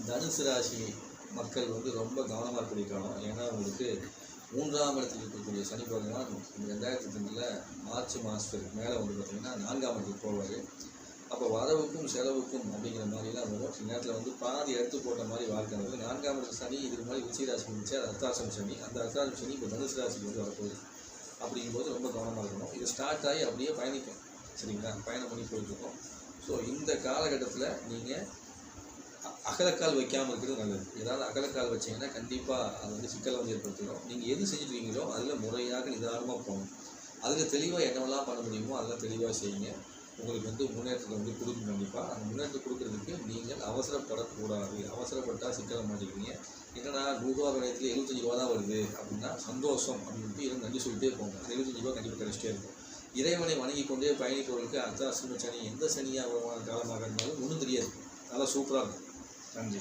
தனுசு ராசி மக்கள் வந்து ரொம்ப கவனமாக இருக்கக்கூடிய காலம். ஏன்னா உங்களுக்கு 3ஆம் இடத்தில் இருக்கக்கூடிய சனி பகவான் 2002 மார்ச் மாதத்துக்கு மேலே வந்து பார்த்திங்கன்னா 4ஆம் இடத்துக்கு போவார். அப்போ வரவுக்கும் செலவுக்கும் அப்படிங்கிற மாதிரிலாம் வரும். சில நேரத்தில் வந்து பாதி எடுத்து போட்ட மாதிரி வாழ்க்கை வந்து 4ஆம் இடத்து சனி இதுக்கு மாதிரி விருச்சிக ராசி இருந்துச்சு, அது அர்த்தாசம் சனி. அந்த அர்த்தாசம் சனி இப்போ தனுசு ராசிக்கு வந்து வரப்போகுது. அப்படிங்கும்போது ரொம்ப கவனமாக இருக்கணும். இது ஸ்டார்ட் ஆகி அப்படியே பயணிக்கும், சரிங்களா? பயணம் பண்ணி போயிட்டுருக்கோம். ஸோ இந்த காலகட்டத்தில் நீங்கள் அகலக்கால் வைக்காமல் இருக்கிறது நல்லது. ஏதாவது அகலக்கால் வச்சிங்கன்னா கண்டிப்பாக அது வந்து சிக்கலை வந்து ஏற்படுத்திடும். நீங்கள் எது செஞ்சுட்ருக்கீங்களோ அதில் முறையாக நிதானமாக போகணும். அதில் தெளிவாக என்னவெல்லாம் பண்ண முடியுமோ அதெல்லாம் தெளிவாக செய்யுங்க. உங்களுக்கு வந்து முன்னேற்றத்தை வந்து கொடுக்கும். கண்டிப்பாக அந்த முன்னேற்றத்தை கொடுக்கறதுக்கு நீங்கள் அவசரப்படக்கூடாது. அவசரப்பட்டால் சிக்கலை மாட்டிக்கிறீங்க. என்னடா 100 ரூபா விடயத்தில் 75 ரூபா தான் வருது அப்படின்னா சந்தோஷம் அப்படின்ட்டு இருந்து நன்றி சொல்லிட்டே போங்க. அந்த 75 ரூபா கண்டிப்பாக கிடைச்சிட்டே இருக்கும். இறைவனை வணங்கி கொண்டே பயணிப்பவர்களுக்கு அர்த்தாசிரம சனி எந்த சனியாக காலமாக இருந்தாலும் ஒன்றும் தெரியாது. நல்லா சூப்பராக இருக்கும். நன்றி.